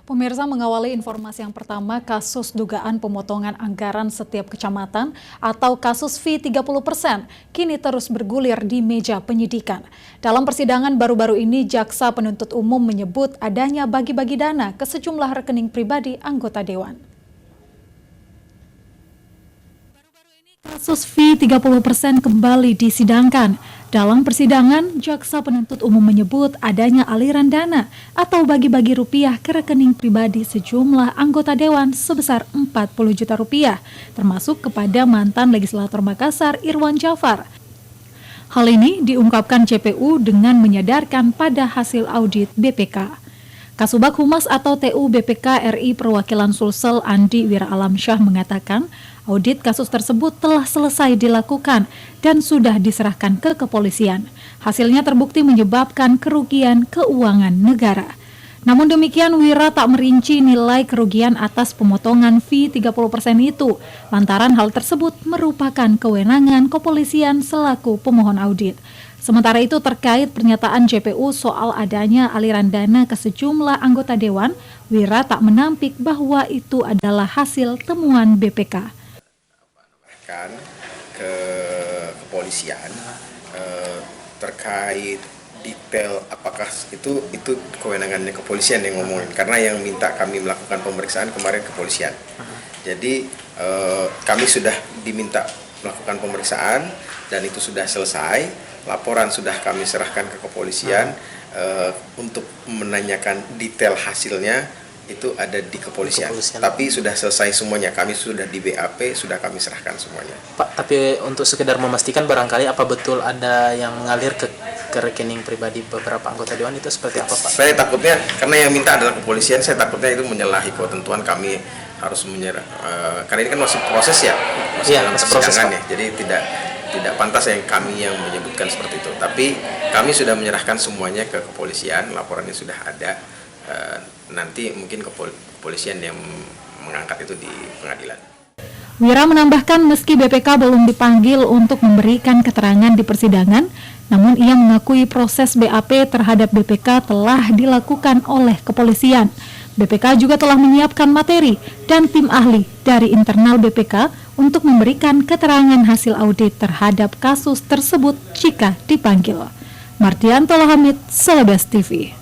Pemirsa, mengawali informasi yang pertama, kasus dugaan pemotongan anggaran setiap kecamatan atau kasus fee 30% kini terus bergulir di meja penyidikan. Dalam persidangan baru-baru ini, Jaksa Penuntut Umum menyebut adanya bagi-bagi dana ke sejumlah rekening pribadi anggota Dewan. Kasus fee 30% kembali disidangkan. Dalam persidangan, Jaksa Penuntut Umum menyebut adanya aliran dana atau bagi-bagi rupiah ke rekening pribadi sejumlah anggota Dewan sebesar 40 juta rupiah, termasuk kepada mantan legislator Makassar Irwan Jafar. Hal ini diungkapkan JPU dengan menyadarkan pada hasil audit BPK. Kasubag Humas atau TU BPK RI Perwakilan Sulsel Andi Wiraalamsyah mengatakan audit kasus tersebut telah selesai dilakukan dan sudah diserahkan ke kepolisian. Hasilnya terbukti menyebabkan kerugian keuangan negara. Namun demikian, Wira tak merinci nilai kerugian atas pemotongan fee 30% itu, lantaran hal tersebut merupakan kewenangan kepolisian selaku pemohon audit. Sementara itu, terkait pernyataan JPU soal adanya aliran dana ke sejumlah anggota Dewan, Wira tak menampik bahwa itu adalah hasil temuan BPK. Ke kepolisian terkait detail apakah itu kewenangannya kepolisian yang ngomongin, karena yang minta kami melakukan pemeriksaan kemarin kepolisian. Jadi kami sudah diminta melakukan pemeriksaan dan itu sudah selesai, laporan sudah kami serahkan ke kepolisian. Untuk menanyakan detail hasilnya itu ada di kepolisian. Tapi sudah selesai semuanya, kami sudah di BAP, sudah kami serahkan semuanya. Pak, tapi untuk sekedar memastikan barangkali apa betul ada yang mengalir ke rekening pribadi beberapa anggota Dewan, itu seperti apa, Pak? Saya takutnya, karena yang minta adalah kepolisian, saya takutnya itu menyalahi ketentuan, kami harus menyerah, karena ini kan masih proses ya, dalam persidangan ya, jadi tidak pantas yang kami yang menyebutkan seperti itu. Tapi kami sudah menyerahkan semuanya ke kepolisian, laporannya sudah ada. Nanti mungkin kepolisian yang mengangkat itu di pengadilan. Wira menambahkan meski BPK belum dipanggil untuk memberikan keterangan di persidangan, namun ia mengakui proses BAP terhadap BPK telah dilakukan oleh kepolisian. BPK juga telah menyiapkan materi dan tim ahli dari internal BPK untuk memberikan keterangan hasil audit terhadap kasus tersebut jika dipanggil. Mardianto Hamid, Selebes TV.